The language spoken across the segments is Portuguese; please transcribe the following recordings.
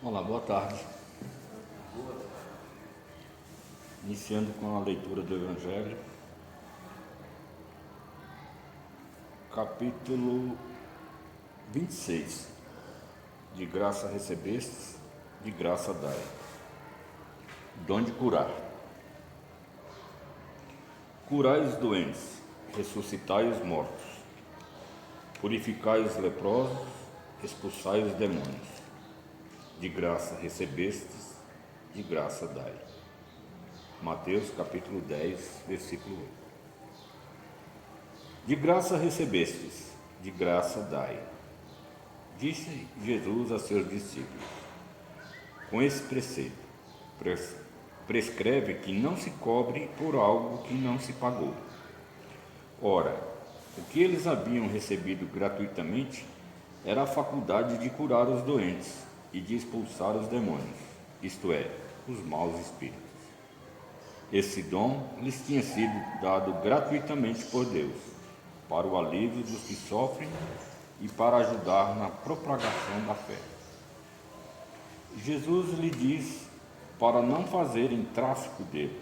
Olá, boa tarde. Iniciando com a leitura do Evangelho, capítulo 26. De graça recebestes, de graça dai. Dom de curar. Curai os doentes, ressuscitai os mortos, purificai os leprosos, expulsai os demônios. De graça recebestes, de graça dai. Mateus capítulo 10, versículo 8. De graça recebestes, de graça dai. Disse Jesus a seus discípulos. Com esse preceito, prescreve que não se cobre por algo que não se pagou. Ora, o que eles haviam recebido gratuitamente era a faculdade de curar os doentes e de expulsar os demônios, isto é, os maus espíritos. Esse dom lhes tinha sido dado gratuitamente por Deus, para o alívio dos que sofrem e para ajudar na propagação da fé. Jesus lhe diz para não fazerem tráfico dele,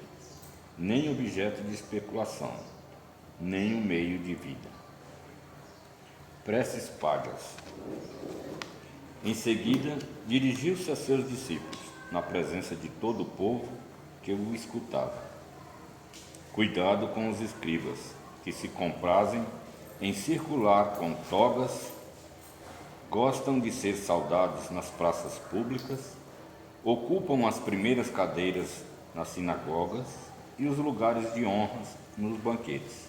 nem objeto de especulação, nem um meio de vida. Preces pagas. Em seguida, dirigiu-se a seus discípulos, na presença de todo o povo que o escutava. Cuidado com os escribas, que se comprazem em circular com togas, gostam de ser saudados nas praças públicas, ocupam as primeiras cadeiras nas sinagogas e os lugares de honra nos banquetes,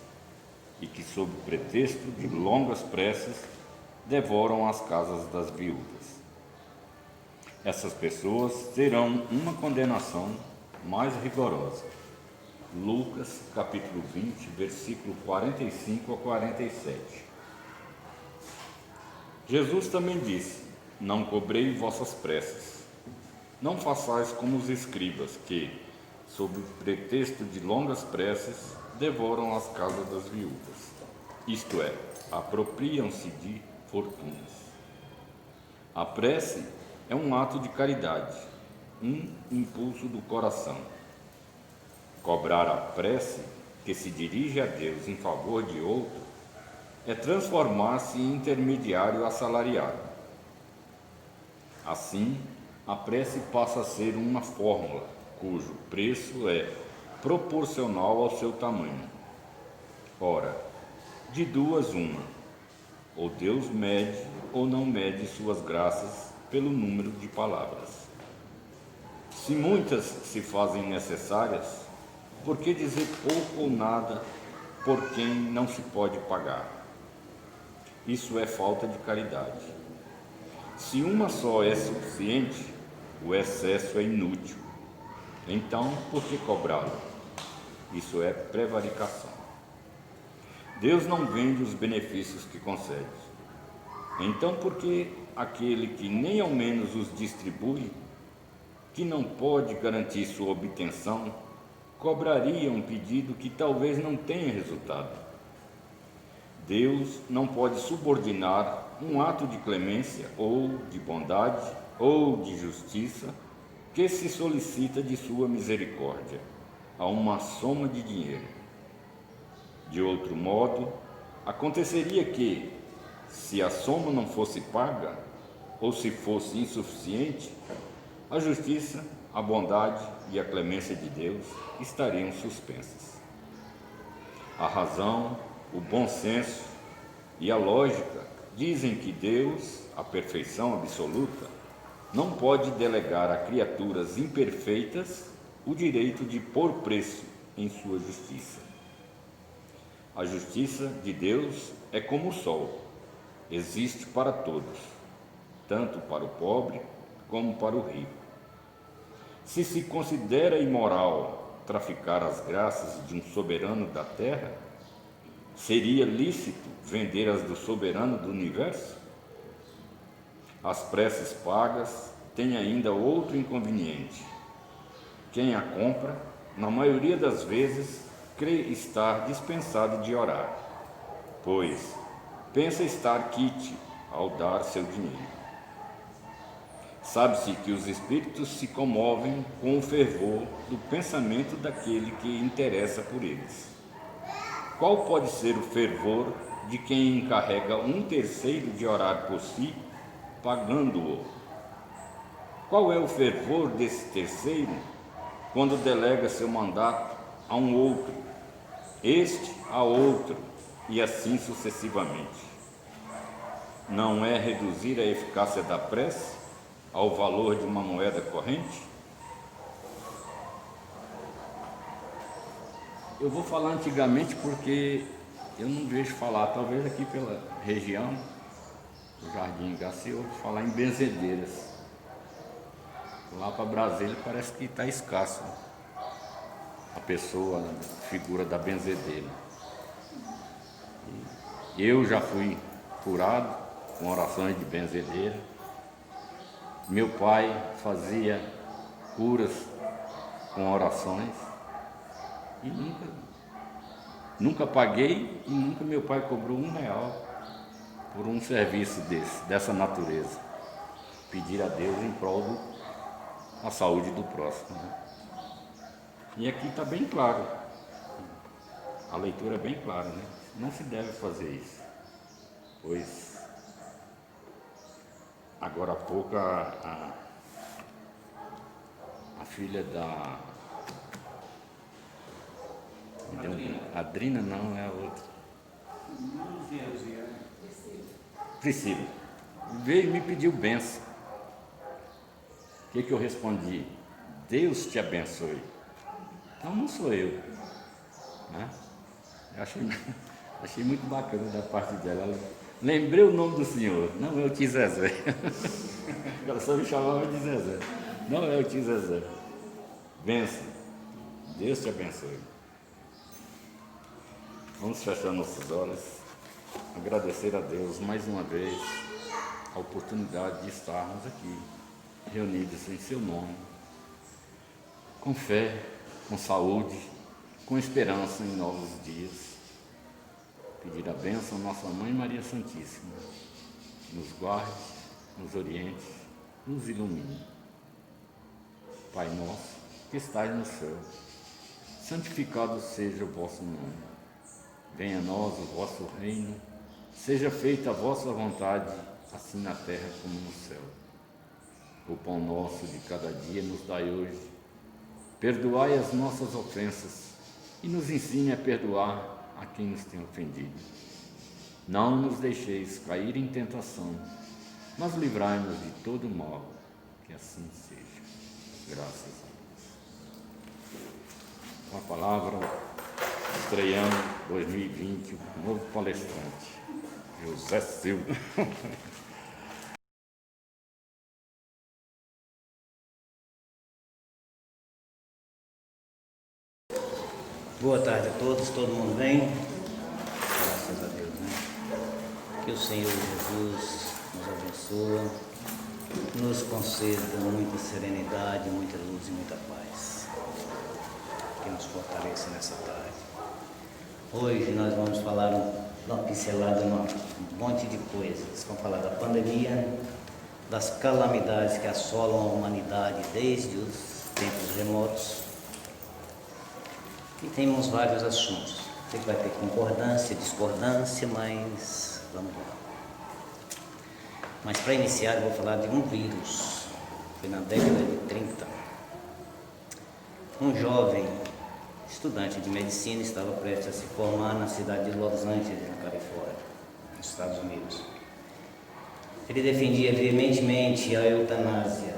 e que, sob pretexto de longas preces, devoram as casas das viúvas. Essas pessoas terão uma condenação mais rigorosa. Lucas capítulo 20, versículo 45 a 47. Jesus também disse: não cobrei vossas preces. Não façais como os escribas que, sob pretexto de longas preces, devoram as casas das viúvas, isto é, apropriam-se de fortunas. A prece é um ato de caridade, um impulso do coração. Cobrar a prece que se dirige a Deus em favor de outro é transformar-se em intermediário assalariado. Assim, a prece passa a ser uma fórmula cujo preço é proporcional ao seu tamanho. Ora, de duas uma, ou Deus mede ou não mede suas graças pelo número de palavras. Se muitas se fazem necessárias, por que dizer pouco ou nada por quem não se pode pagar? Isso é falta de caridade. Se uma só é suficiente, o excesso é inútil. Então, por que cobrá-lo? Isso é prevaricação. Deus não vende os benefícios que concede. Então, por que aquele que nem ao menos os distribui, que não pode garantir sua obtenção, cobraria um pedido que talvez não tenha resultado? Deus não pode subordinar um ato de clemência ou de bondade ou de justiça que se solicita de sua misericórdia a uma soma de dinheiro. De outro modo, aconteceria que, se a soma não fosse paga ou se fosse insuficiente, a justiça, a bondade e a clemência de Deus estariam suspensas. A razão, o bom senso e a lógica dizem que Deus, a perfeição absoluta, não pode delegar a criaturas imperfeitas o direito de pôr preço em sua justiça. A justiça de Deus é como o sol, existe para todos, tanto para o pobre como para o rico. Se se considera imoral traficar as graças de um soberano da terra, seria lícito vender as do soberano do universo? As preces pagas têm ainda outro inconveniente. Quem a compra, na maioria das vezes, crê estar dispensado de orar, pois pensa estar quite ao dar seu dinheiro. Sabe-se que os espíritos se comovem com o fervor do pensamento daquele que interessa por eles. Qual pode ser o fervor de quem encarrega um terceiro de orar por si, pagando-o? Qual é o fervor desse terceiro quando delega seu mandato a um outro, este a outro, e assim sucessivamente? Não é reduzir a eficácia da prece ao valor de uma moeda corrente? Eu vou falar antigamente porque eu não vejo falar, talvez aqui pela região, do Jardim Garcia, eu vou falar em benzedeiras. Lá para Brasília parece que está escasso a pessoa, a figura da benzedeira. Eu já fui curado com orações de benzedeira. Meu pai fazia curas com orações e nunca paguei, e nunca meu pai cobrou R$1 por um serviço dessa natureza. Pedir a Deus em prol da saúde do próximo, né? E aqui está bem claro, a leitura é bem clara, né? Não se deve fazer isso, pois agora há pouco a filha da Adrina, não, é a outra, Priscila, veio e me pediu bênção. O que eu respondi? Deus te abençoe. Então não sou eu, né? Eu achei muito bacana da parte dela. Lembrei o nome do senhor. Não é o tio Zezé. Ela só me chamava de Zezé. Não é o tio Zezé. Benção. Deus te abençoe. Vamos fechar nossos olhos. Agradecer a Deus mais uma vez a oportunidade de estarmos aqui, reunidos em seu nome, com fé, com saúde, com esperança em novos dias. Pedir a bênção à nossa Mãe Maria Santíssima, que nos guarde, nos oriente, nos ilumine. Pai nosso, que estais no céu, santificado seja o vosso nome. Venha a nós o vosso reino, seja feita a vossa vontade, assim na terra como no céu. O pão nosso de cada dia nos dai hoje. Perdoai as nossas ofensas e nos ensine a perdoar a quem nos tem ofendido. Não nos deixeis cair em tentação, mas livrai-nos de todo mal, que assim seja. Graças a Deus. Com a palavra, estreando 2020, o novo palestrante, José Silva. Boa tarde a todos, todo mundo bem? Graças a Deus, né? Que o Senhor Jesus nos abençoe, nos conceda muita serenidade, muita luz e muita paz. Que nos fortaleça nessa tarde. Hoje nós vamos falar uma pincelada, um monte de coisas. Vamos falar da pandemia, das calamidades que assolam a humanidade desde os tempos remotos. E temos vários assuntos. Sei que vai ter concordância, discordância, mas vamos lá. Mas para iniciar eu vou falar de um vírus. Foi na década de 30. Um jovem estudante de medicina estava prestes a se formar na cidade de Los Angeles, na Califórnia, nos Estados Unidos. Ele defendia veementemente a eutanásia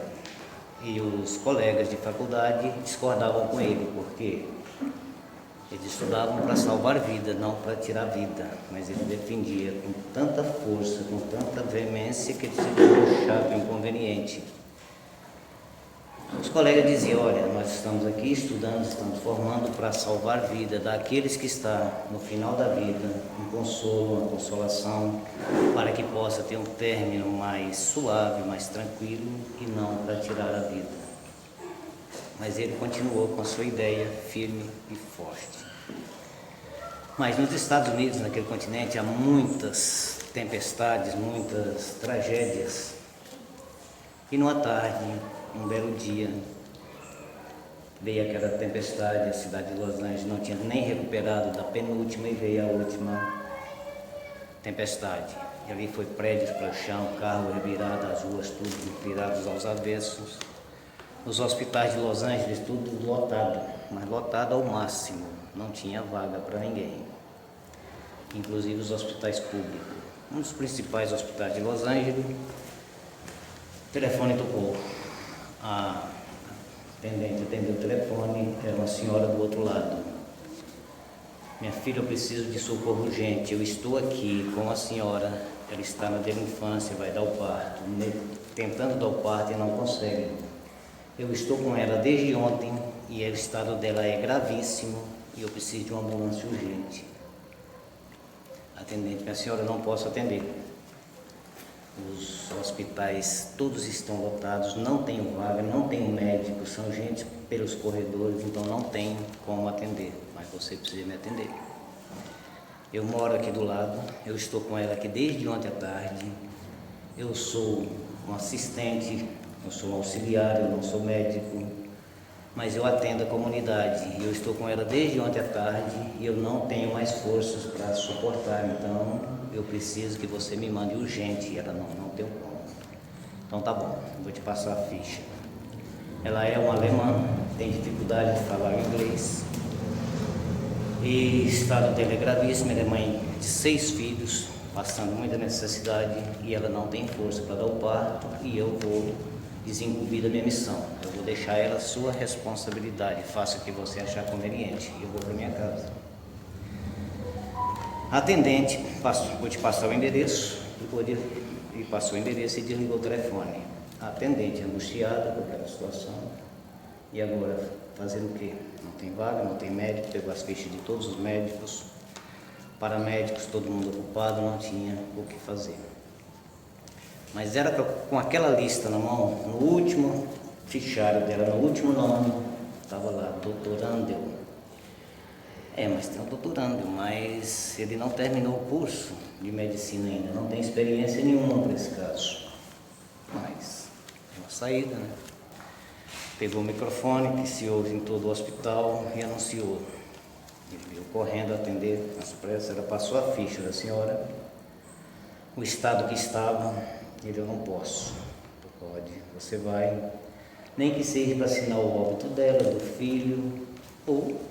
e os colegas de faculdade discordavam com ele, porque eles estudavam para salvar vida, não para tirar vida, mas ele defendia com tanta força, com tanta veemência, que ele se tornou chato e inconveniente. Os colegas diziam: olha, nós estamos aqui estudando, estamos formando para salvar vida daqueles que estão no final da vida, um consolo, uma consolação, para que possa ter um término mais suave, mais tranquilo, e não para tirar a vida. Mas ele continuou com a sua ideia firme e forte. Mas nos Estados Unidos, naquele continente, há muitas tempestades, muitas tragédias. E numa tarde, um belo dia, veio aquela tempestade, a cidade de Los Angeles não tinha nem recuperado da penúltima e veio a última tempestade. E ali foi prédios para o chão, carro revirado, as ruas tudo viradas aos avessos. Os hospitais de Los Angeles tudo lotado, mas lotado ao máximo, não tinha vaga para ninguém. Inclusive os hospitais públicos. Um dos principais hospitais de Los Angeles, o telefone tocou. A atendente atendeu o telefone, era uma senhora do outro lado. Minha filha, eu preciso de socorro urgente, eu estou aqui com a senhora, ela está na infância, vai dar o parto, tentando dar o parto e não consegue. Eu estou com ela desde ontem e o estado dela é gravíssimo e eu preciso de uma ambulância urgente. Atendente, minha senhora, não posso atender. Os hospitais todos estão lotados, não tenho vaga, não tenho médico, são gente pelos corredores, então não tenho como atender, mas você precisa me atender. Eu moro aqui do lado, eu estou com ela aqui desde ontem à tarde, eu sou um assistente, eu sou um auxiliar, eu não sou médico, mas eu atendo a comunidade, eu estou com ela desde ontem à tarde e eu não tenho mais forças para suportar, então eu preciso que você me mande urgente. E ela, não tem como. Então tá bom, vou te passar a ficha. Ela é uma alemã, tem dificuldade de falar inglês e o estado dela é gravíssimo, ela é mãe de 6 filhos, passando muita necessidade e ela não tem força para dar o parto e eu vou desincumbir da minha missão. Eu vou deixar ela a sua responsabilidade, faça o que você achar conveniente e eu vou para minha casa. A atendente vou te passar o endereço e passou o endereço e desligou o telefone. A atendente angustiada com aquela situação e agora fazendo o quê? Não tem vaga, não tem médico, pegou as fichas de todos os médicos, paramédicos, todo mundo ocupado, não tinha o que fazer. Mas era com aquela lista na mão, no último fichário dela, no último nome, estava lá, Dr. Andel. Mas tem o Dr. Andel, mas ele não terminou o curso de medicina ainda, não tem experiência nenhuma para esse caso. Mas é uma saída, né? Pegou o microfone que se ouve em todo o hospital e anunciou. Ele veio correndo atender às pressas, ela passou a ficha da senhora, o estado que estava. Ele, eu não posso. Pode, você vai, nem que seja para assinar o óbito dela, do filho, ou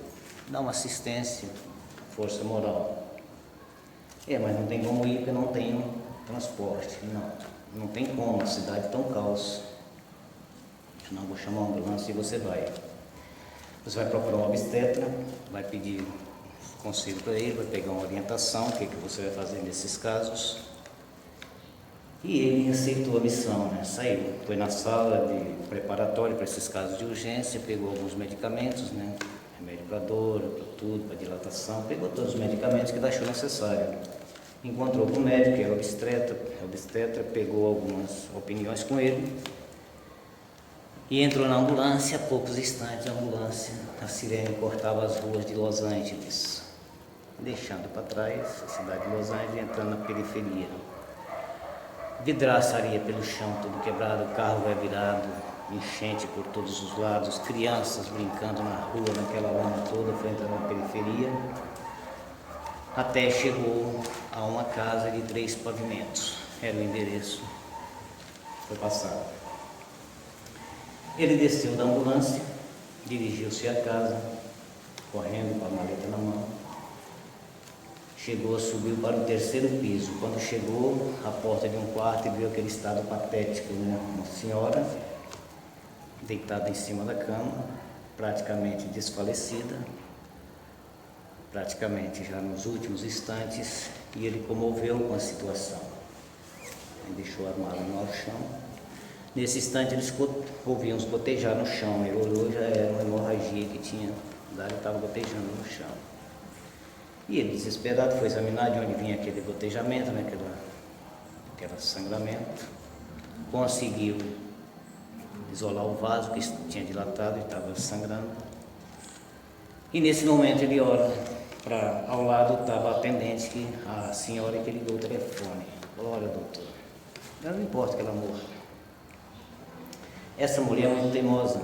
dar uma assistência, força moral. Mas não tem como ir porque não tenho transporte. Não tem como, a cidade está um caos. Senão eu vou chamar uma ambulância e você vai. Você vai procurar um obstetra, vai pedir conselho para ele, vai pegar uma orientação, o que você vai fazer nesses casos. E ele aceitou a missão, né? Saiu, foi na sala de preparatório para esses casos de urgência, pegou alguns medicamentos, né? Remédio para dor, para tudo, para dilatação, pegou todos os medicamentos que ele achou necessário. Encontrou com o médico, que era obstetra, pegou algumas opiniões com ele e entrou na ambulância. A poucos instantes, a sirene cortava as ruas de Los Angeles, deixando para trás a cidade de Los Angeles, entrando na periferia. Vidraçaria pelo chão, tudo quebrado, o carro é virado, enchente por todos os lados, crianças brincando na rua, naquela lama toda, foi entrando na periferia, até chegou a uma casa de 3 pavimentos, era o endereço, foi passado. Ele desceu da ambulância, dirigiu-se à casa, correndo com a maleta na mão. Chegou, subiu para o 3º piso. Quando chegou à porta de um quarto e viu aquele estado patético, né? Uma senhora deitada em cima da cama, praticamente desfalecida, praticamente já nos últimos instantes, e ele comoveu com a situação. Ele deixou a mala no chão. Nesse instante eles ouviam os gotejar no chão. Ele olhou, já era uma hemorragia que tinha dado, estava gotejando no chão. E ele, desesperado, foi examinar de onde vinha aquele gotejamento, né, aquele sangramento. Conseguiu isolar o vaso que tinha dilatado e estava sangrando. E nesse momento ele olha para ao lado, estava a atendente, a senhora que ligou o telefone. Olha, doutor, não importa que ela morra. Essa mulher é muito teimosa.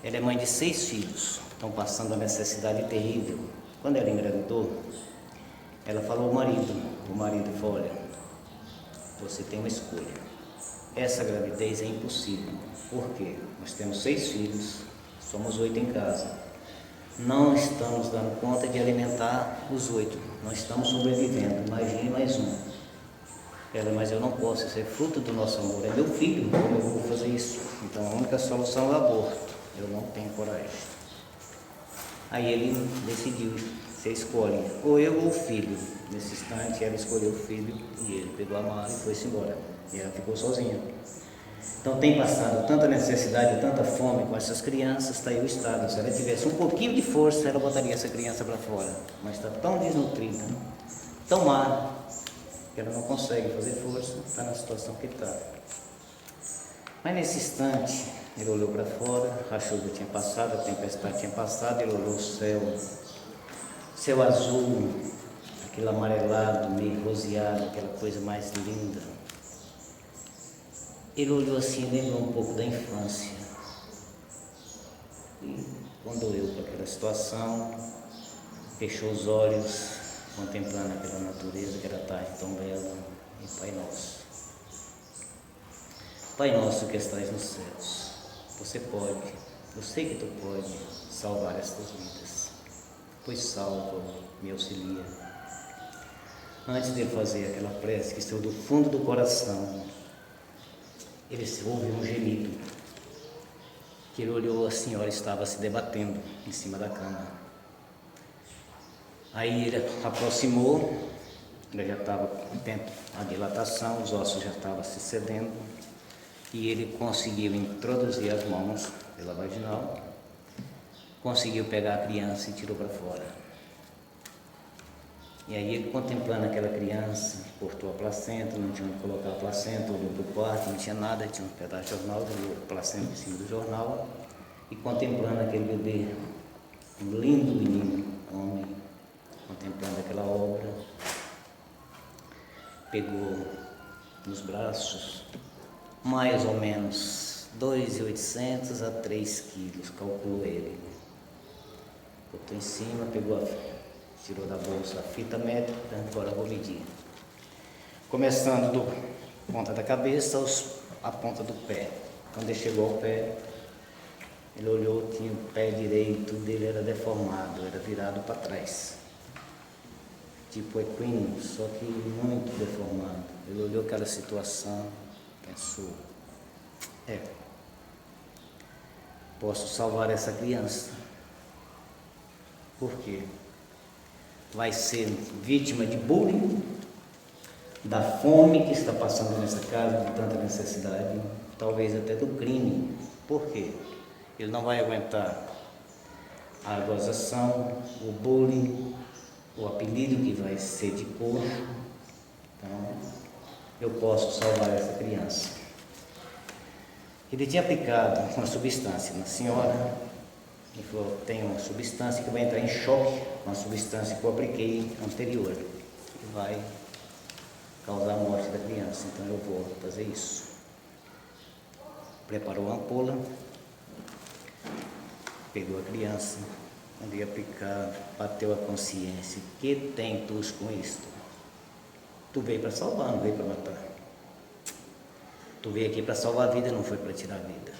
Ela é mãe de 6 filhos, estão passando uma necessidade terrível. Quando ela engravidou, ela falou ao marido. O marido falou: olha, você tem uma escolha. Essa gravidez é impossível. Por quê? Nós temos 6 filhos, somos 8 em casa. Não estamos dando conta de alimentar os 8. Não estamos sobrevivendo. Imagine mais um. Ela: mas eu não posso, isso é fruto do nosso amor. É meu filho, como eu vou fazer isso? Então a única solução é o aborto. Eu não tenho coragem. Aí ele decidiu, você escolhe, ou eu ou o filho. Nesse instante ela escolheu o filho e ele pegou a mala e foi-se embora. E ela ficou sozinha. Então tem passado tanta necessidade, tanta fome com essas crianças, está aí o estado. Se ela tivesse um pouquinho de força, ela botaria essa criança para fora. Mas está tão desnutrida, tão má, que ela não consegue fazer força, está na situação que está. Mas nesse instante, ele olhou para fora, a chuva tinha passado, a tempestade tinha passado, ele olhou o céu azul, aquele amarelado, meio roseado, aquela coisa mais linda. Ele olhou assim, lembrou um pouco da infância. E condoeu com aquela situação, fechou os olhos, contemplando aquela natureza, aquela tarde tão bela, e Pai Nosso. Pai nosso que estás nos céus, você pode, eu sei que tu pode salvar estas vidas, pois salva, me auxilia. Antes de fazer aquela prece que saiu do fundo do coração, ele ouviu um gemido, que ele olhou, a senhora estava se debatendo em cima da cama. Aí ele aproximou, ela já estava dentro da dilatação, os ossos já estavam se cedendo, e ele conseguiu introduzir as mãos pela vaginal, conseguiu pegar a criança e tirou para fora. E aí ele, contemplando aquela criança, cortou a placenta, não tinha onde colocar a placenta, olhou para o quarto, não tinha nada, tinha um pedaço de jornal, olhou a placenta em cima do jornal, e contemplando aquele bebê, um lindo menino, homem, contemplando aquela obra, pegou nos braços mais ou menos 2.800 a 3 quilos, calculou ele. Botou em cima, tirou da bolsa a fita métrica, agora vou medir. Começando do ponta da cabeça à ponta do pé. Quando ele chegou ao pé, ele olhou, tinha o pé direito dele era deformado, era virado para trás. Tipo equino, só que muito deformado. Ele olhou aquela situação, pensou: posso salvar essa criança. Por quê? Vai ser vítima de bullying, da fome que está passando nessa casa, de tanta necessidade, talvez até do crime. Por quê? Ele não vai aguentar a gozação, o bullying, o apelido que vai ser de coxo. Então, eu posso salvar essa criança. Ele tinha aplicado uma substância na senhora. Ele falou: tem uma substância que vai entrar em choque com a substância que eu apliquei anterior, que vai causar a morte da criança, então eu vou fazer isso. Preparou a ampola, pegou a criança, quando ia aplicar, bateu a consciência: que tem tu com isto? Tu veio para salvar, não veio para matar. Tu veio aqui para salvar a vida, não foi para tirar a vida.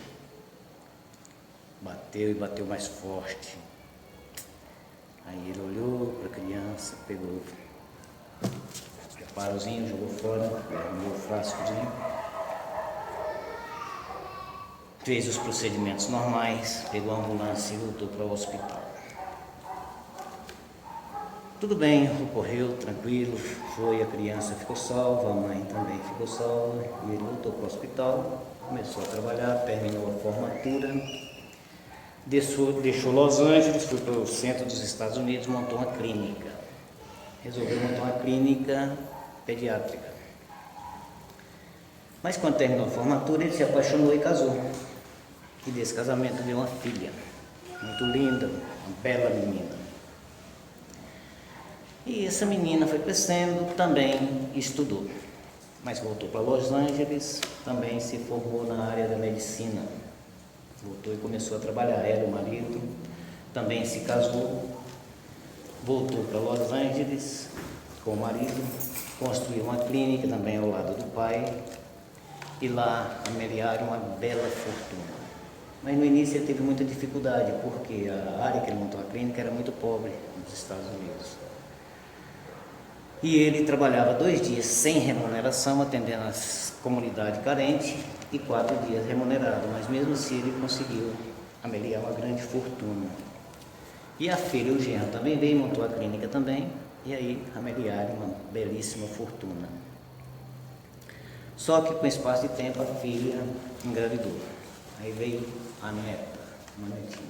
Bateu e bateu mais forte. Aí ele olhou para a criança, pegou o preparozinho, jogou fora, arrumou o frascozinho, fez os procedimentos normais, pegou a ambulância e voltou para o hospital. Tudo bem, ocorreu, tranquilo, foi, a criança ficou salva, a mãe também ficou salva, e ele voltou para o hospital, começou a trabalhar, terminou a formatura, deixou Los Angeles, foi para o centro dos Estados Unidos, montou uma clínica. Resolveu montar uma clínica pediátrica. Mas quando terminou a formatura, ele se apaixonou e casou. E desse casamento veio uma filha, muito linda, uma bela menina. E essa menina foi crescendo, também estudou. mas voltou para Los Angeles, também se formou na área da medicina. Voltou e começou a trabalhar. Ela, o marido, também se casou, voltou para Los Angeles com o marido, construiu uma clínica também ao lado do pai, e lá amealharam uma bela fortuna. Mas no início ele teve muita dificuldade, porque a área que ele montou a clínica era muito pobre nos Estados Unidos. E ele trabalhava 2 dias sem remuneração, atendendo a comunidade carente, e 4 dias remunerado, mas mesmo assim ele conseguiu amealhar uma grande fortuna. E a filha, o genro, também veio, montou a clínica também, e aí amealharam uma belíssima fortuna. Só que com espaço de tempo a filha engravidou. Aí veio a neta, uma netinha,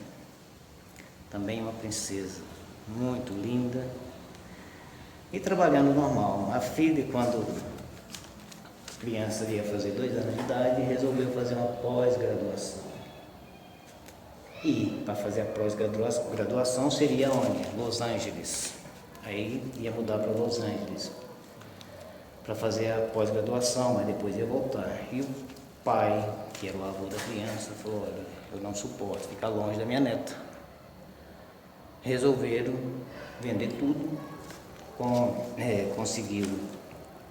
também uma princesa, muito linda, e trabalhando normal. A filha, quando a criança ia fazer 2 anos de idade, resolveu fazer uma pós-graduação. E para fazer a pós-graduação seria onde? Los Angeles. Aí ia mudar para Los Angeles para fazer a pós-graduação, mas depois ia voltar. E o pai, que era o avô da criança, falou: olha, eu não suporto ficar longe da minha neta. Resolveram vender tudo, conseguiu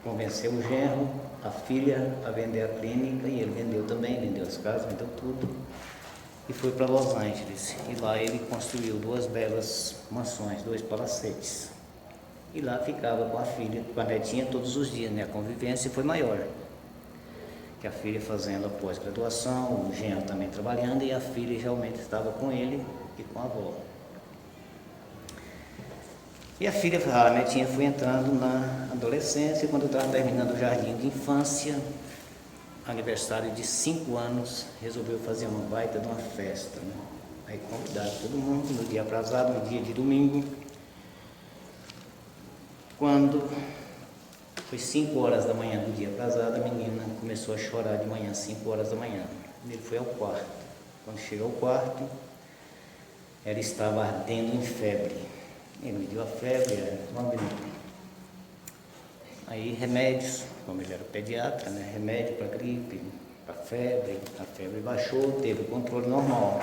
convencer o genro, a filha, a vender a clínica, e ele vendeu também, vendeu as casas, vendeu tudo, e foi para Los Angeles. E lá ele construiu 2 belas mansões, 2 palacetes. E lá ficava com a filha, com a netinha todos os dias, né? A convivência foi maior. Que a filha fazendo a pós-graduação, o genro também trabalhando, e a filha realmente estava com ele e com a avó. E a netinha foi entrando na adolescência, quando eu estava terminando o jardim de infância, aniversário de 5 anos, resolveu fazer uma baita de uma festa, né? Aí convidaram todo mundo no dia aprazado, no dia de domingo. Quando foi 5 horas da manhã do dia aprazado, a menina começou a chorar de manhã, 5 horas da manhã. Ele foi ao quarto. Quando chegou ao quarto, ela estava ardendo em febre. Ele mediu a febre, um minuto. Aí remédios, como ele era pediatra, né? Remédio para gripe, para febre. A febre baixou, teve o controle normal.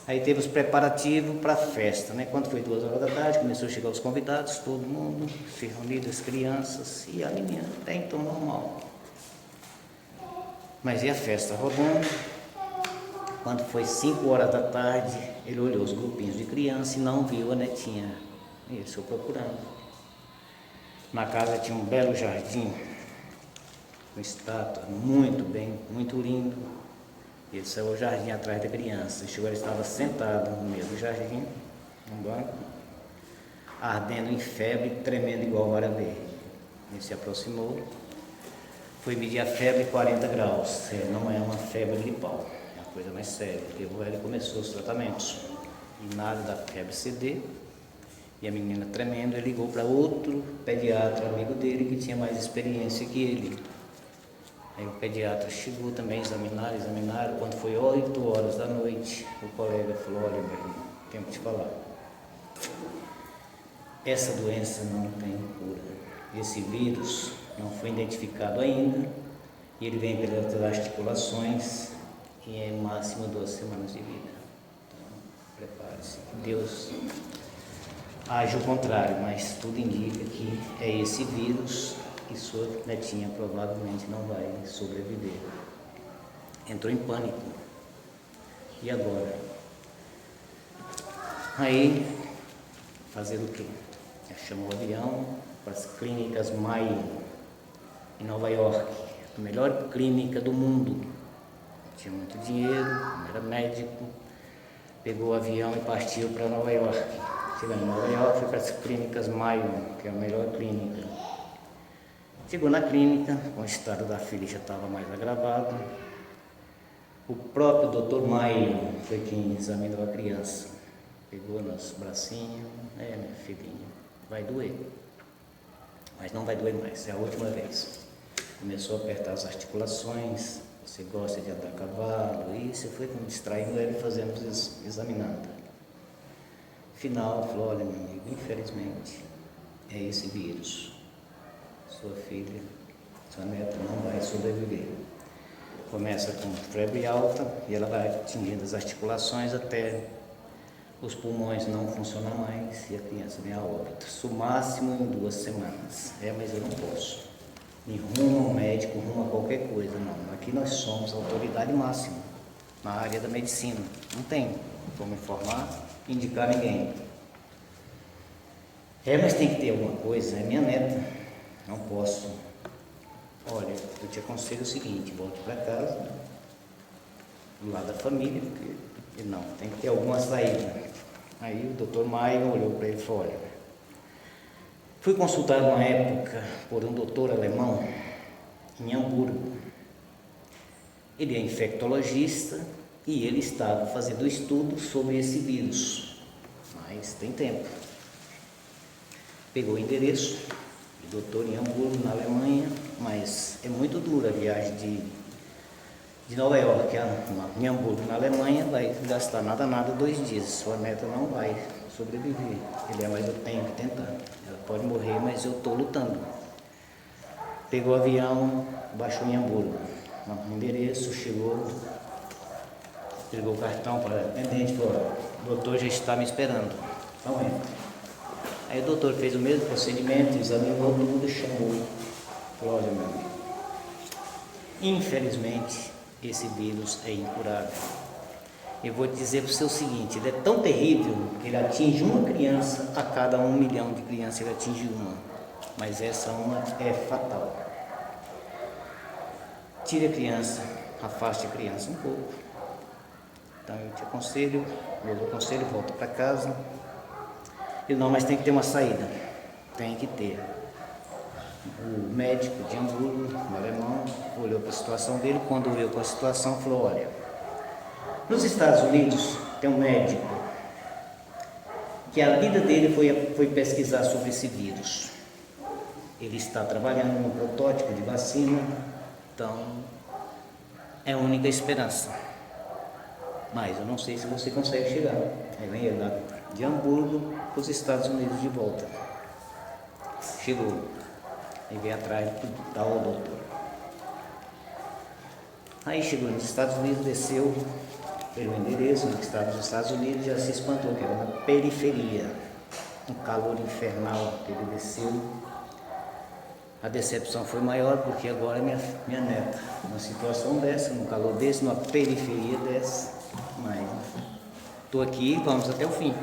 Aí teve os preparativos para a festa, né? Quando foi 2 horas da tarde, começou a chegar os convidados, todo mundo se reuniu, as crianças, e a menina até então normal. Mas e a festa rodando? Quando foi 5 horas da tarde, ele olhou os grupinhos de criança e não viu a netinha. E ele saiu procurando. Na casa tinha um belo jardim, com estátua, muito lindo. E ele saiu ao jardim atrás da criança. Chegou, ele estava sentado no meio do jardim, num banco, ardendo em febre, tremendo igual vara verde. Ele se aproximou, foi medir a febre 40 graus. Não é uma febre gripal, é uma coisa mais séria. Ele começou os tratamentos. E nada da febre ceder. E a menina tremendo, ele ligou para outro pediatra, amigo dele, que tinha mais experiência que ele. Aí o pediatra chegou também, examinaram. Quando foi 8 horas da noite, o colega falou: olha, meu irmão, tenho que te falar. Essa doença não tem cura. Esse vírus não foi identificado ainda, e ele vem pelas articulações, e é máximo 2 semanas de vida. Então, prepare-se. Deus age ao contrário, mas tudo indica que é esse vírus, e sua netinha provavelmente não vai sobreviver. Entrou em pânico. E agora? Aí, fazer o quê? Chamou o avião para as clínicas Mayo, em Nova York, a melhor clínica do mundo. Tinha muito dinheiro, era médico, pegou o avião e partiu para Nova York. Chegando em Nova York, foi para as clínicas Mayo, que é a melhor clínica. Chegou na clínica, o estado da filha já estava mais agravado. O próprio Dr. Mayo foi quem examinou a criança. Pegou nos bracinhos: minha filhinha, vai doer, mas não vai doer mais, é a última vez. Começou a apertar as articulações. Você gosta de andar a cavalo? E você foi distraindo ele, examinando. Final, falou: olha, meu amigo, infelizmente é esse vírus. Sua filha sua neta não vai sobreviver. Começa com febre alta e ela vai atingindo as articulações até os pulmões não funcionam mais e a criança vem a óbito. Isso máximo em 2 semanas. Mas eu não posso. Me rumo ao médico, rumo a qualquer coisa, não. Aqui nós somos a autoridade máxima na área da medicina. Não tem como informar, indicar ninguém. Mas tem que ter alguma coisa, é minha neta. Não posso. Olha, eu te aconselho o seguinte, volte para casa, do lado da família, porque não, tem que ter alguma saída. Aí o doutor Maia olhou para ele e falou, olha, fui consultado uma época por um doutor alemão em Hamburgo. Ele é infectologista e ele estava fazendo estudo sobre esse vírus, mas tem tempo. Pegou o endereço do doutor em Hamburgo, na Alemanha, mas é muito dura a viagem de Nova York em Hamburgo, na Alemanha, vai gastar nada 2 dias. Sua neta não vai sobreviver. Mas eu tenho que tentar. Ela pode morrer, mas eu estou lutando. Pegou o avião, baixou em Hamburgo. No endereço, chegou, entregou o cartão para a atendente, falou, o doutor já está me esperando. Então entra. Aí o doutor fez o mesmo procedimento, examinou tudo e chamou. Falou, olha, meu amigo, infelizmente esse vírus é incurável. Eu vou te dizer para você o seguinte, ele é tão terrível que ele atinge uma criança a cada 1 milhão de crianças, ele atinge uma. Mas essa uma é fatal. Tire a criança, afaste a criança um pouco. Então eu te aconselho, volta para casa. Ele não, mas tem que ter uma saída. Tem que ter. O médico de Hamburgo, um alemão, olhou para a situação dele. Quando olhou para a situação, falou, olha, nos Estados Unidos tem um médico que a vida dele foi pesquisar sobre esse vírus. Ele está trabalhando no protótipo de vacina, então é a única esperança. Mas eu não sei se você consegue chegar. Aí vem ele lá de Hamburgo para os Estados Unidos de volta. Chegou. Aí veio atrás da doutor. Aí chegou nos Estados Unidos, desceu pelo endereço que estava nos Estados Unidos, já se espantou, que era na periferia. Um calor infernal que ele desceu. A decepção foi maior porque agora minha neta, numa situação dessa, num calor desse, numa periferia dessa, mas estou aqui, vamos até o fim.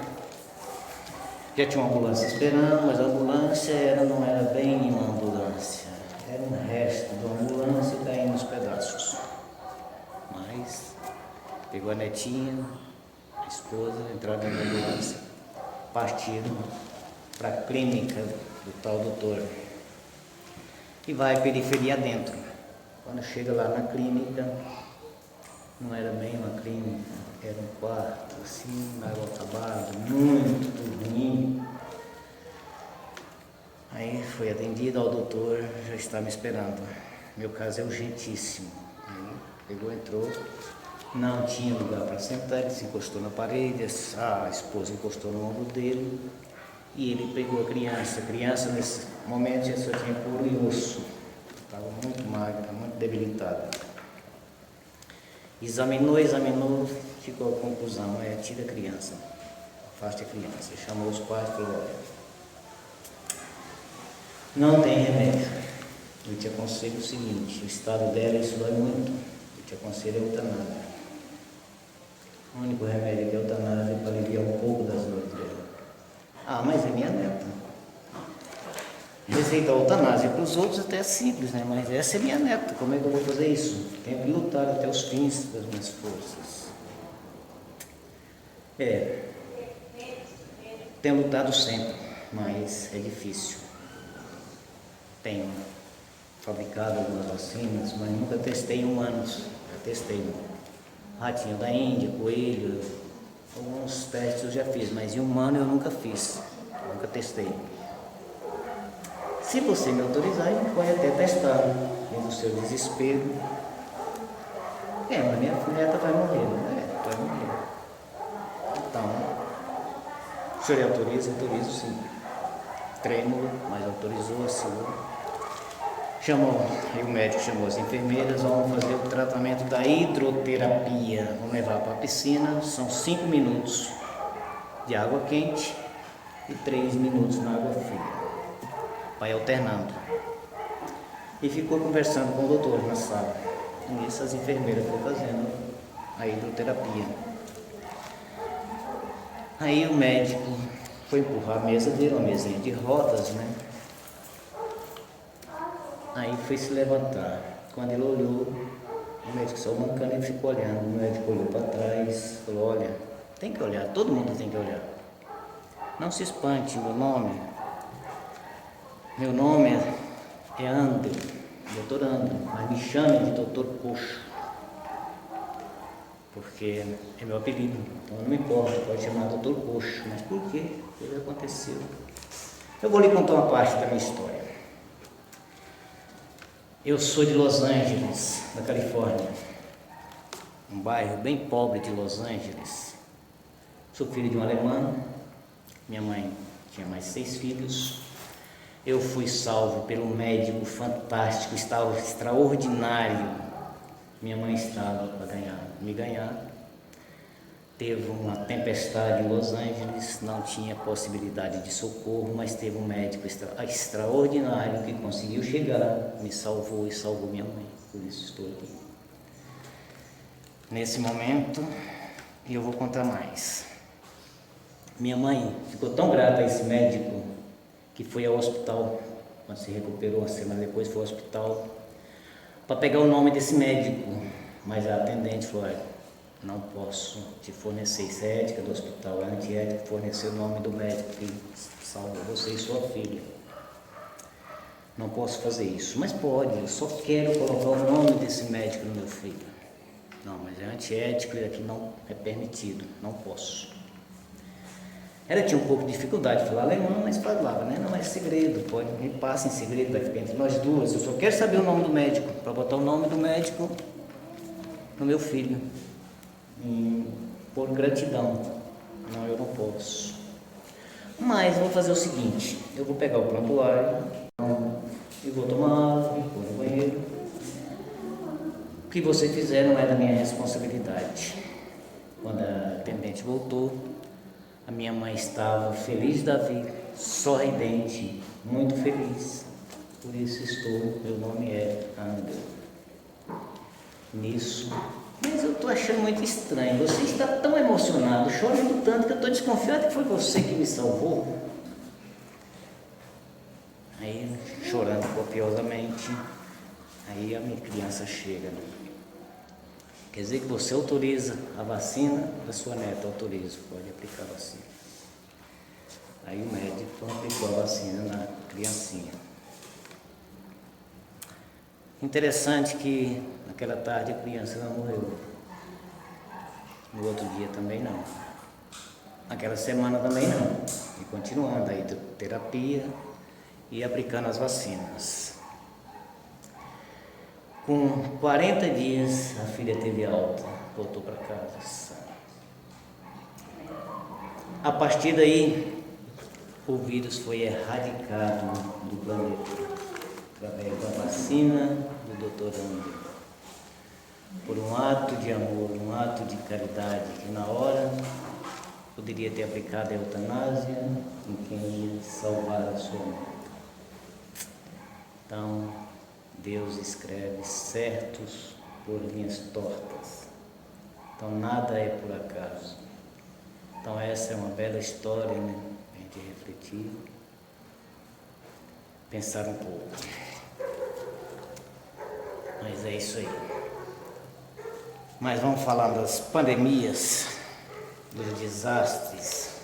Já tinha uma ambulância esperando, mas a ambulância não era bem uma ambulância, era um resto de uma ambulância caindo nos pedaços. Mas pegou a netinha, a esposa, entraram na ambulância, partiram para a clínica do tal doutor. E vai periferia dentro. Quando chega lá na clínica, não era bem uma clínica, era um quarto, assim, água acabada, muito ruim. Aí foi atendido ao doutor, já está me esperando. Meu caso é urgentíssimo. Aí pegou, entrou, não tinha lugar para sentar, ele se encostou na parede, a esposa encostou no ombro dele e ele pegou a criança. A criança nesse momento já só tinha couro e osso, estava muito magra, muito debilitada. Examinou, ficou a conclusão, tira a criança, afaste a criança. Chamou os pais e falou, olha, não tem remédio, eu te aconselho o seguinte, o estado dela, isso dói muito, eu te aconselho a eutanásia. O único remédio que é a eutanásia é para aliviar um pouco das dores dela. Ah, mas é minha neta. Receitar a eutanásia para os outros até é simples, né? Mas essa é minha neta, como é que eu vou fazer isso? Tenho que lutar até os fins das minhas forças. Tenho lutado sempre, mas é difícil. Tenho fabricado algumas vacinas, mas nunca testei em humanos. Já testei ratinho da Índia, coelho, alguns testes eu já fiz, mas em humano eu nunca fiz, nunca testei. Se você me autorizar, a gente pode até testar, no seu desespero. Mas minha neta vai morrer, né? Vai morrer. Então, o senhor autoriza? Autorizo sim. Trêmulo, mas autorizou, assinou. Aí o médico chamou as enfermeiras, vamos fazer o tratamento da hidroterapia. Vamos levar para a piscina, são 5 minutos de água quente e 3 minutos na água fria. Vai alternando. E ficou conversando com o doutor na sala. E nisso as enfermeiras foram fazendo a hidroterapia. Aí o médico foi empurrar a mesa dele, uma mesinha de rodas, né? Aí foi se levantar. Quando ele olhou, o médico saiu mancando e ele ficou olhando. O médico olhou para trás, falou, olha, tem que olhar, todo mundo tem que olhar. Não se espante, meu nome é André, doutor André, mas me chame de doutor Coxo, porque é meu apelido, então não me importa, pode chamar doutor Coxo, mas por quê? O que aconteceu? Eu vou lhe contar uma parte da minha história. Eu sou de Los Angeles, da Califórnia, um bairro bem pobre de Los Angeles. Sou filho de um alemão, minha mãe tinha mais 6 filhos. Eu fui salvo pelo médico fantástico, estava extraordinário. Minha mãe estava para me ganhar. Teve uma tempestade em Los Angeles, não tinha possibilidade de socorro, mas teve um médico extraordinário que conseguiu chegar, me salvou e salvou minha mãe. Por isso estou aqui. Nesse momento, eu vou contar mais. Minha mãe ficou tão grata a esse médico que foi ao hospital, quando se recuperou, uma semana depois foi ao hospital, para pegar o nome desse médico, mas a atendente falou, não posso te fornecer, isso é ética do hospital, é antiética fornecer o nome do médico que salvou você e sua filha. Não posso fazer isso, mas pode, eu só quero colocar o nome desse médico no meu filho. Não, mas é antiético e aqui não é permitido, não posso. Ela tinha um pouco de dificuldade de falar alemão, mas falava, né? Não é segredo, pode, me passa em segredo, vai ficar entre nós duas. Eu só quero saber o nome do médico, para botar o nome do médico no meu filho, por gratidão. Não, eu não posso. Mas eu vou fazer o seguinte, eu vou pegar o prontuário e vou tomar água, vou no banheiro. O que você fizer não é da minha responsabilidade. Quando a atendente voltou, a minha mãe estava feliz da vida, sorridente, muito feliz. Por isso estou, meu nome é André. Nisso, mas eu estou achando muito estranho. Você está tão emocionado, chorando tanto, que eu estou desconfiado que foi você que me salvou. Aí, chorando copiosamente, aí a minha criança chega. Quer dizer que você autoriza a vacina da sua neta, autoriza, pode aplicar a vacina. Aí o médico aplicou a vacina na criancinha. Interessante que naquela tarde a criança não morreu. No outro dia também não. Naquela semana também não. E continuando a hidroterapia e aplicando as vacinas. Com 40 dias, a filha teve alta, voltou para casa. A partir daí, o vírus foi erradicado do planeta, através da vacina do Dr. André. Por um ato de amor, um ato de caridade, que na hora poderia ter aplicado a eutanásia em quem ia salvar a sua mãe. Então, Deus escreve certos por linhas tortas. Então nada é por acaso. Então essa é uma bela história, né? A gente refletir, pensar um pouco. Mas é isso aí. Mas vamos falar das pandemias, dos desastres,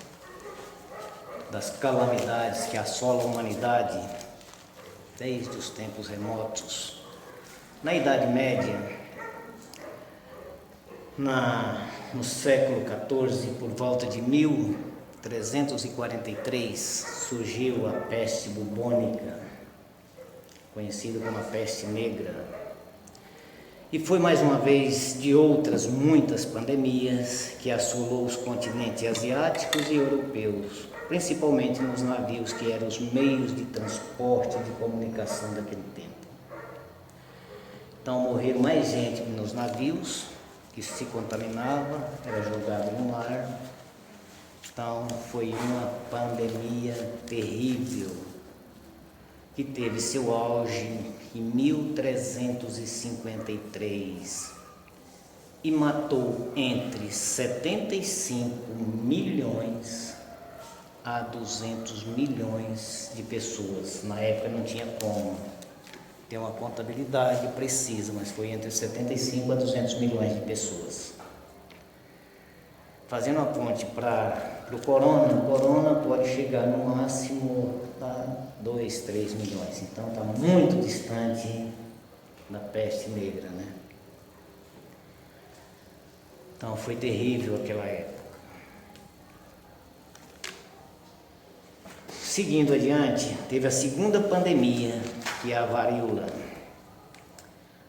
das calamidades que assolam a humanidade desde os tempos remotos. Na Idade Média, no século XIV, por volta de 1343, surgiu a peste bubônica, conhecida como a peste negra. E foi mais uma vez de outras muitas pandemias que assolou os continentes asiáticos e europeus, principalmente nos navios que eram os meios de transporte e de comunicação daquele tempo. Então morreram mais gente nos navios, que se contaminava, era jogado no mar. Então foi uma pandemia terrível, que teve seu auge em 1353 e matou entre 75 milhões a 200 milhões de pessoas. Na época não tinha como ter uma contabilidade precisa, mas foi entre 75 a 200 milhões de pessoas. Fazendo a ponte para o corona pode chegar no máximo a 2, 3 milhões. Então está muito distante da peste negra, né? Então foi terrível aquela época. Seguindo adiante, teve a segunda pandemia, que é a varíola.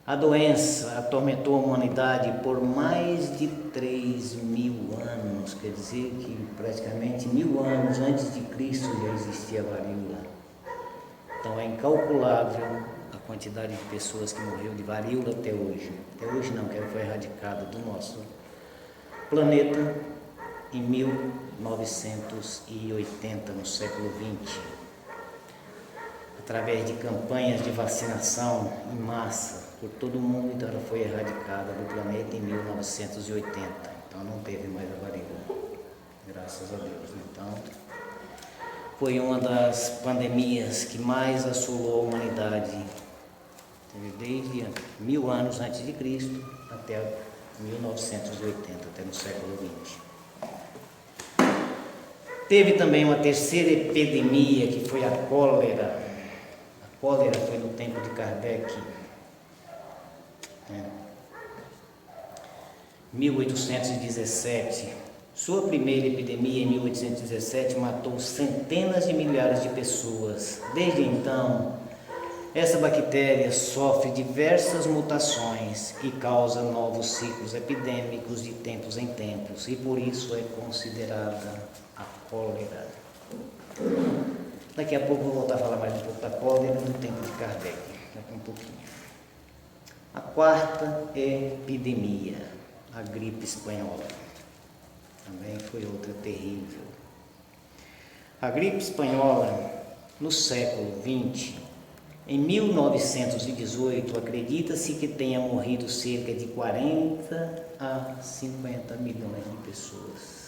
A doença atormentou a humanidade por mais de 3.000 anos, quer dizer que praticamente 1.000 anos antes de Cristo já existia a varíola. Então é incalculável a quantidade de pessoas que morreu de varíola até hoje. Até hoje não, que ela foi erradicada do nosso planeta em 1980, no século XX. Através de campanhas de vacinação em massa por todo o mundo, então ela foi erradicada do planeta em 1980. Então não teve mais a varíola, graças a Deus. Então foi uma das pandemias que mais assolou a humanidade, desde 1.000 anos antes de Cristo até 1980, até no século XX. Teve também uma terceira epidemia, que foi a cólera. A cólera foi no tempo de Kardec, 1817. Sua primeira epidemia, em 1817, matou centenas de milhares de pessoas. Desde então, essa bactéria sofre diversas mutações e causa novos ciclos epidêmicos de tempos em tempos, e por isso é considerada a cólera. Daqui a pouco eu vou voltar a falar mais um pouco da cólera no tempo de Kardec, daqui um pouquinho. A quarta epidemia, a gripe espanhola. Também foi outra terrível. A gripe espanhola, no século XX, em 1918, acredita-se que tenha morrido cerca de 40 a 50 milhões de pessoas.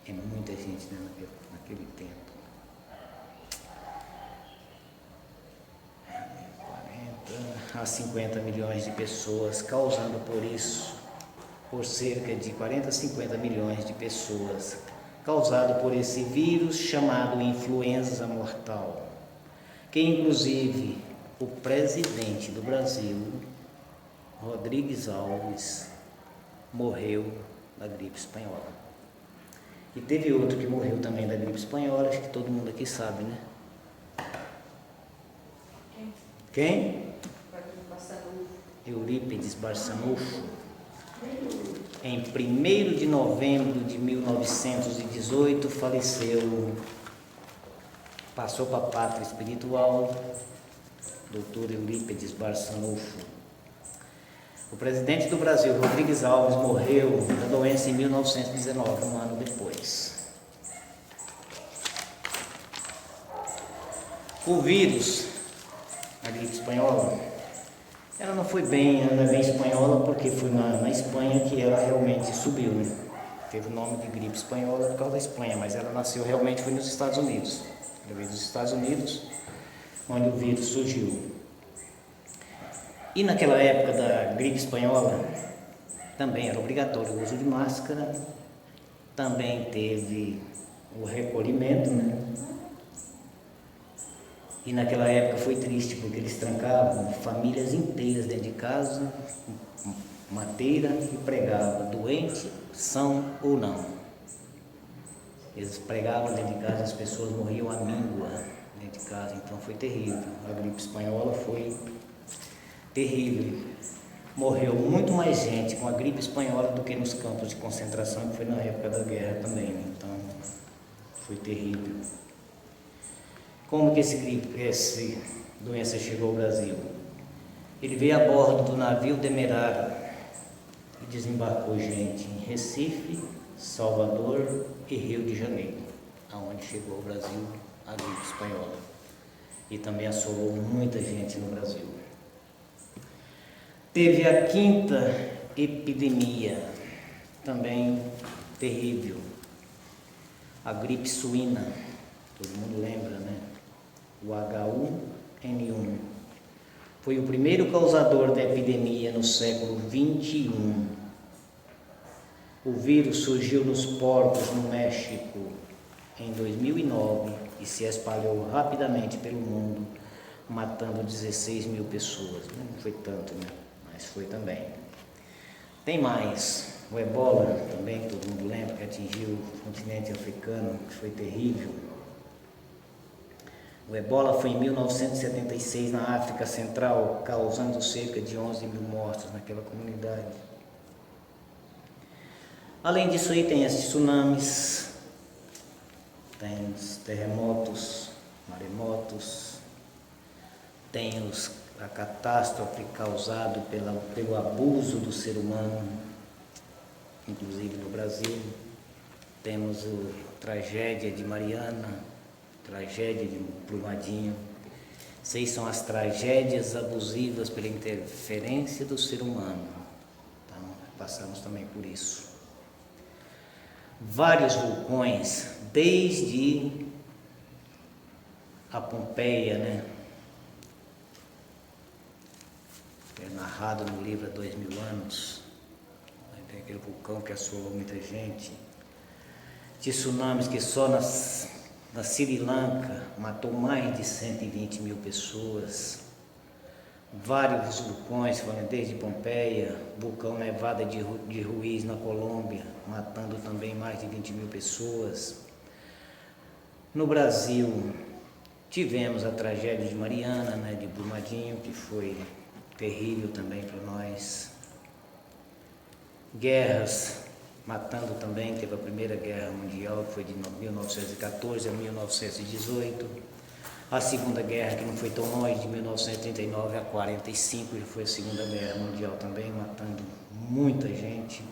É muita gente, né, naquele tempo. 40 a 50 milhões de pessoas, causando por cerca de 40 a 50 milhões de pessoas, causado por esse vírus chamado influenza mortal, que inclusive o presidente do Brasil, Rodrigues Alves, morreu da gripe espanhola. E teve outro que morreu também da gripe espanhola, acho que todo mundo aqui sabe, né? Quem? Eurípides Barçanufo. Em 1º de novembro de 1918 faleceu, passou para a pátria espiritual, Dr. Eurípides Barçanufo. O presidente do Brasil, Rodrigues Alves, morreu da doença em 1919, um ano depois. O vírus, a gripe espanhola, ela não foi bem, ela não é bem espanhola, porque foi na Espanha que ela realmente subiu, né? Teve o nome de gripe espanhola por causa da Espanha, mas ela nasceu realmente foi nos Estados Unidos. Ela veio dos Estados Unidos, onde o vírus surgiu. E naquela época da gripe espanhola, também era obrigatório o uso de máscara, também teve o recolhimento, né? E naquela época foi triste, porque eles trancavam famílias inteiras dentro de casa, mateira, e pregavam, doente, são ou não. Eles pregavam dentro de casa, as pessoas morriam à míngua dentro de casa, então foi terrível. A gripe espanhola foi terrível. Morreu muito mais gente com a gripe espanhola do que nos campos de concentração, que foi na época da guerra também, né? Então foi terrível. Como que essa doença chegou ao Brasil? Ele veio a bordo do navio Demerara e desembarcou gente em Recife, Salvador e Rio de Janeiro, aonde chegou ao Brasil a gripe espanhola e também assolou muita gente no Brasil. Teve a quinta epidemia, também terrível, a gripe suína, todo mundo lembra, né? O H1N1. Foi o primeiro causador da epidemia no século XXI. O vírus surgiu nos porcos no México em 2009 e se espalhou rapidamente pelo mundo, matando 16 mil pessoas. Não foi tanto, né? Mas foi também. Tem mais. O ebola, também todo mundo lembra, que atingiu o continente africano, que foi terrível. O ebola foi em 1976 na África Central, causando cerca de 11 mil mortos naquela comunidade. Além disso aí tem esses tsunamis, tem os terremotos, maremotos, tem a catástrofe causada pelo abuso do ser humano, inclusive no Brasil. Temos a tragédia de Mariana, tragédia de Brumadinho. Essas são as tragédias abusivas pela interferência do ser humano. Então, passamos também por isso. Vários vulcões, desde a Pompeia, né? É narrado no livro há 2000 anos. Tem aquele vulcão que assolou muita gente. Tsunamis que só na Sri Lanka matou mais de 120 mil pessoas. Vários vulcões foram desde Pompeia, vulcão Nevada de Ruiz na Colômbia, matando também mais de 20 mil pessoas. No Brasil, tivemos a tragédia de Mariana, né, de Brumadinho, que foi terrível também para nós. Guerras, matando também, teve a Primeira Guerra Mundial, que foi de 1914 a 1918. A Segunda Guerra, que não foi tão longe, de 1939 a 1945, já foi a Segunda Guerra Mundial também, matando muita gente,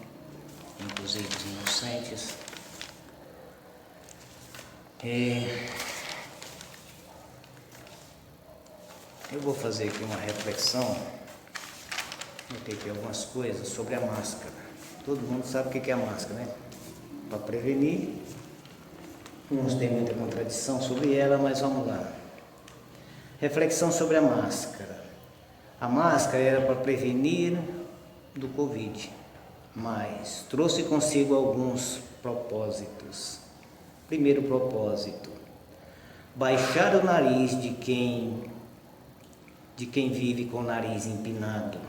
inclusive os inocentes. Eu vou fazer aqui uma reflexão, notei aqui algumas coisas sobre a máscara. Todo mundo sabe o que é a máscara, né? Para prevenir, uns têm muita contradição sobre ela, mas vamos lá. Reflexão sobre a máscara. A máscara era para prevenir do Covid, mas trouxe consigo alguns propósitos. Primeiro propósito, baixar o nariz de quem vive com o nariz empinado.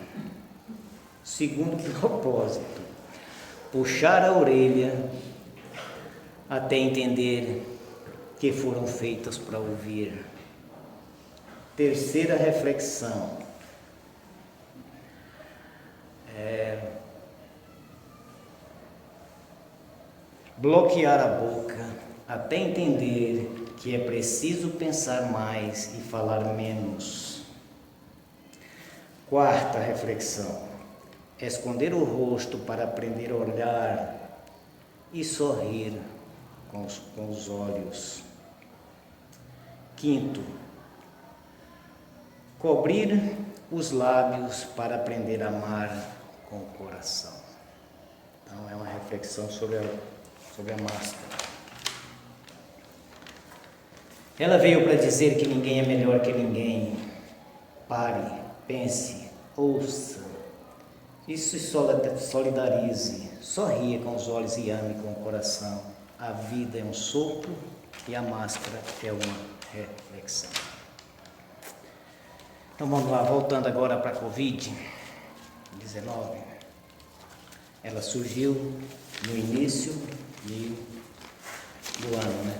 Segundo propósito, puxar a orelha até entender que foram feitas para ouvir. Terceira reflexão, bloquear a boca até entender que é preciso pensar mais e falar menos. Quarta reflexão, esconder o rosto para aprender a olhar e sorrir com os olhos. Quinto, cobrir os lábios para aprender a amar com o coração. Então é uma reflexão sobre a máscara. Ela veio para dizer que ninguém é melhor que ninguém. Pare, pense, ouça. Isso se solidarize, sorria com os olhos e ame com o coração. A vida é um sopro e a máscara é uma reflexão. Então vamos lá, voltando agora para a Covid-19. Ela surgiu no início do ano, né?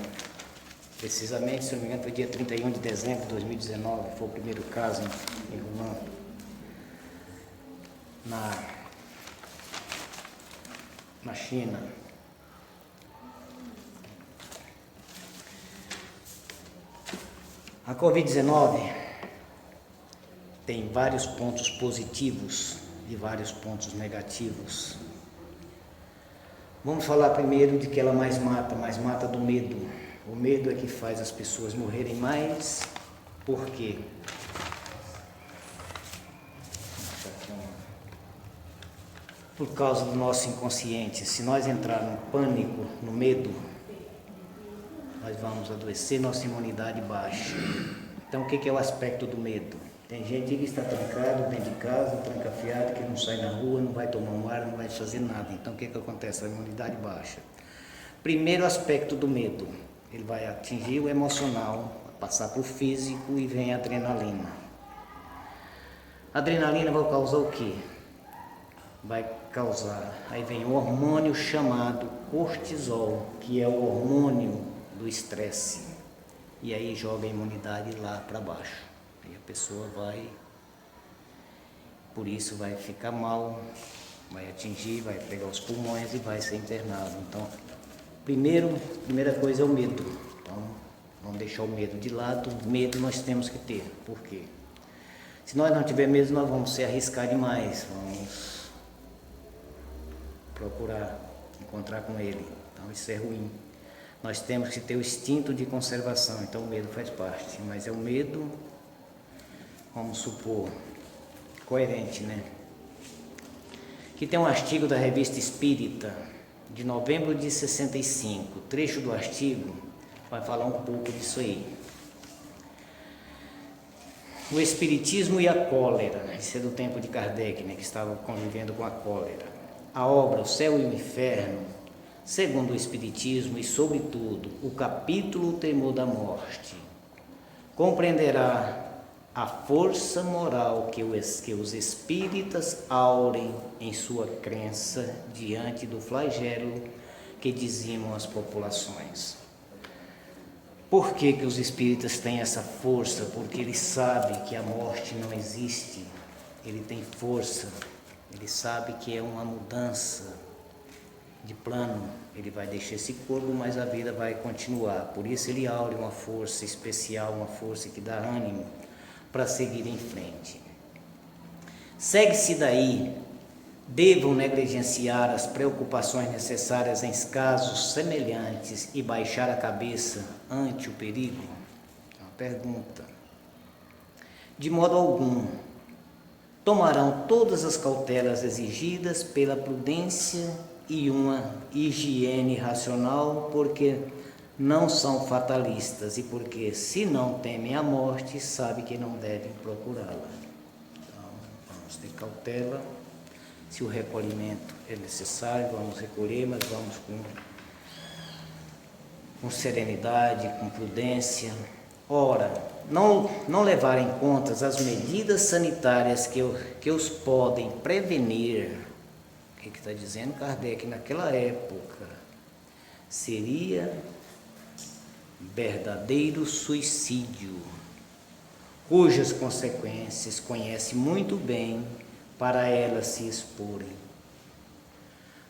Precisamente, se não me engano, foi dia 31 de dezembro de 2019, foi o primeiro caso em Wuhan, na China. A Covid-19 tem vários pontos positivos e vários pontos negativos. Vamos falar primeiro de que ela mais mata do medo. O medo é que faz as pessoas morrerem mais. Por quê? Por causa do nosso inconsciente. Se nós entrarmos no pânico, no medo, nós vamos adoecer, nossa imunidade baixa. Então, o que é o aspecto do medo? Tem gente que está trancado dentro de casa, trancafiado, que não sai na rua, não vai tomar um ar, não vai fazer nada. Então, o que acontece? A imunidade baixa. Primeiro aspecto do medo, ele vai atingir o emocional, passar para o físico e vem a adrenalina. A adrenalina vai causar o quê? Vai causar, aí vem o hormônio chamado cortisol, que é o hormônio do estresse, e aí joga a imunidade lá para baixo, e a pessoa vai, por isso vai ficar mal, vai atingir, vai pegar os pulmões e vai ser internado. Então, primeira coisa é o medo. Então, vamos deixar o medo de lado. Medo nós temos que ter, por quê? Se nós não tiver medo, nós vamos se arriscar demais, vamos procurar encontrar com ele, então isso é ruim. Nós temos que ter o instinto de conservação, então o medo faz parte, mas é o medo, vamos supor, coerente, né? Aqui tem um artigo da Revista Espírita, de novembro de 65, o trecho do artigo vai falar um pouco disso aí. O Espiritismo e a cólera, né? Isso é do tempo de Kardec, né? Que estava convivendo com a cólera. A obra O Céu e o Inferno, segundo o Espiritismo e, sobretudo, o capítulo O Temor da Morte, compreenderá a força moral que os espíritas aurem em sua crença diante do flagelo que dizimam as populações. Por que os espíritas têm essa força? Porque eles sabem que a morte não existe, ele tem força. Ele sabe que é uma mudança de plano, ele vai deixar esse corpo, mas a vida vai continuar. Por isso ele aure uma força especial, uma força que dá ânimo para seguir em frente. Segue-se daí, devam negligenciar as preocupações necessárias em casos semelhantes e baixar a cabeça ante o perigo? É uma pergunta. De modo algum. Tomarão todas as cautelas exigidas pela prudência e uma higiene racional, porque não são fatalistas e porque, se não temem a morte, sabem que não devem procurá-la. Então, vamos ter cautela. Se o recolhimento é necessário, vamos recolher, mas vamos com serenidade, com prudência. Ora, não levar em conta as medidas sanitárias que os podem prevenir, o que está dizendo Kardec naquela época, seria verdadeiro suicídio, cujas consequências conhece muito bem para elas se exporem.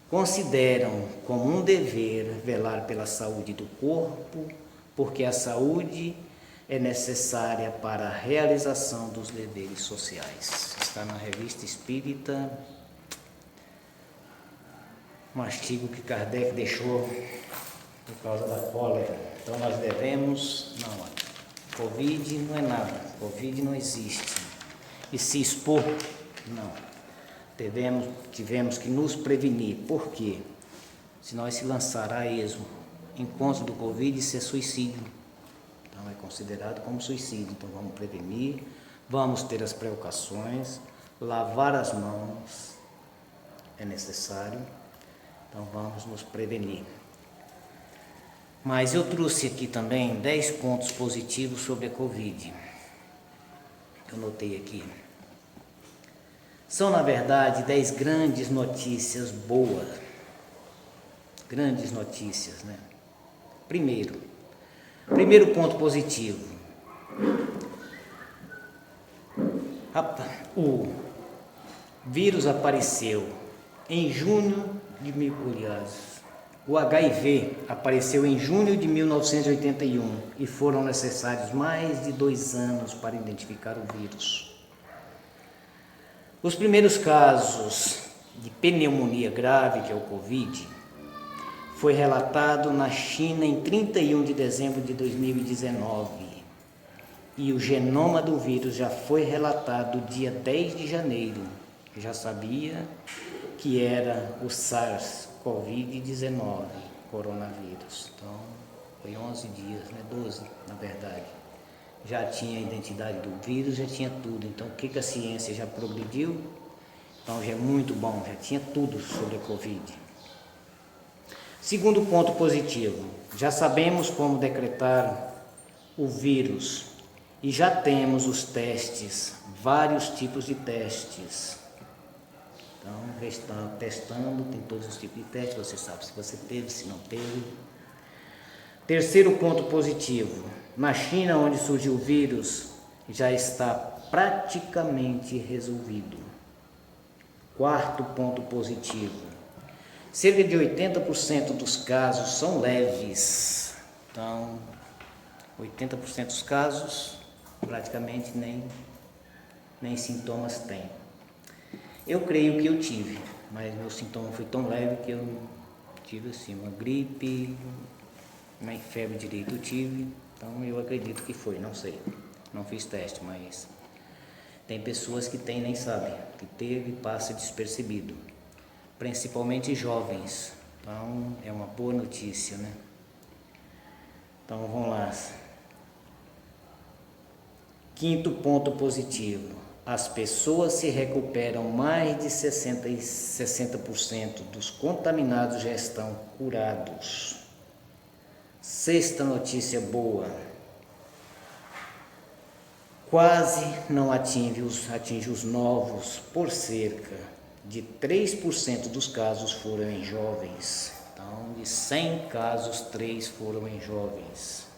Consideram como um dever velar pela saúde do corpo, porque a saúde é necessária para a realização dos deveres sociais. Está na Revista Espírita, um artigo que Kardec deixou por causa da cólera. Então nós devemos, Covid não é nada, Covid não existe. E se expor, não. Tivemos que nos prevenir. Por quê? Se nós se lançar a esmo em conta do Covid, isso é suicídio. Então é considerado como suicídio. Então vamos prevenir, vamos ter as precauções, lavar as mãos é necessário. Então vamos nos prevenir. Mas eu trouxe aqui também 10 pontos positivos sobre a Covid. Eu notei aqui. São, na verdade, 10 grandes notícias boas. Grandes notícias, né? Primeiro ponto positivo. O vírus apareceu em junho de o HIV apareceu em junho de 1981 e foram necessários mais de 2 anos para identificar o vírus. Os primeiros casos de pneumonia grave, que é o Covid, foi relatado na China em 31 de dezembro de 2019 e o genoma do vírus já foi relatado dia 10 de janeiro. Já sabia que era o SARS-CoV-19, coronavírus. Então, foi 11 dias, 12 na verdade. Já tinha a identidade do vírus, já tinha tudo. Então, o que a ciência já progrediu? Então, já é muito bom, já tinha tudo sobre a Covid. Segundo ponto positivo, já sabemos como decretar o vírus e já temos os testes, vários tipos de testes. Então, já está testando, tem todos os tipos de testes, você sabe se você teve, se não teve. Terceiro ponto positivo, na China, onde surgiu o vírus, já está praticamente resolvido. Quarto ponto positivo, cerca de 80% dos casos são leves. Então, 80% dos casos praticamente nem sintomas têm. Eu creio que eu tive, mas meu sintoma foi tão leve que eu tive assim, uma gripe, nem febre direito eu tive, então eu acredito que foi, não sei, não fiz teste, mas tem pessoas que têm nem sabem, que teve e passa despercebido, principalmente jovens, então é uma boa notícia, né? Então vamos lá. Quinto ponto positivo, as pessoas se recuperam, mais de 60% dos contaminados já estão curados. Sexta notícia boa, quase não atinge os novos, por cerca de 3% dos casos foram em jovens. Então, de 100 casos, 3 foram em jovens.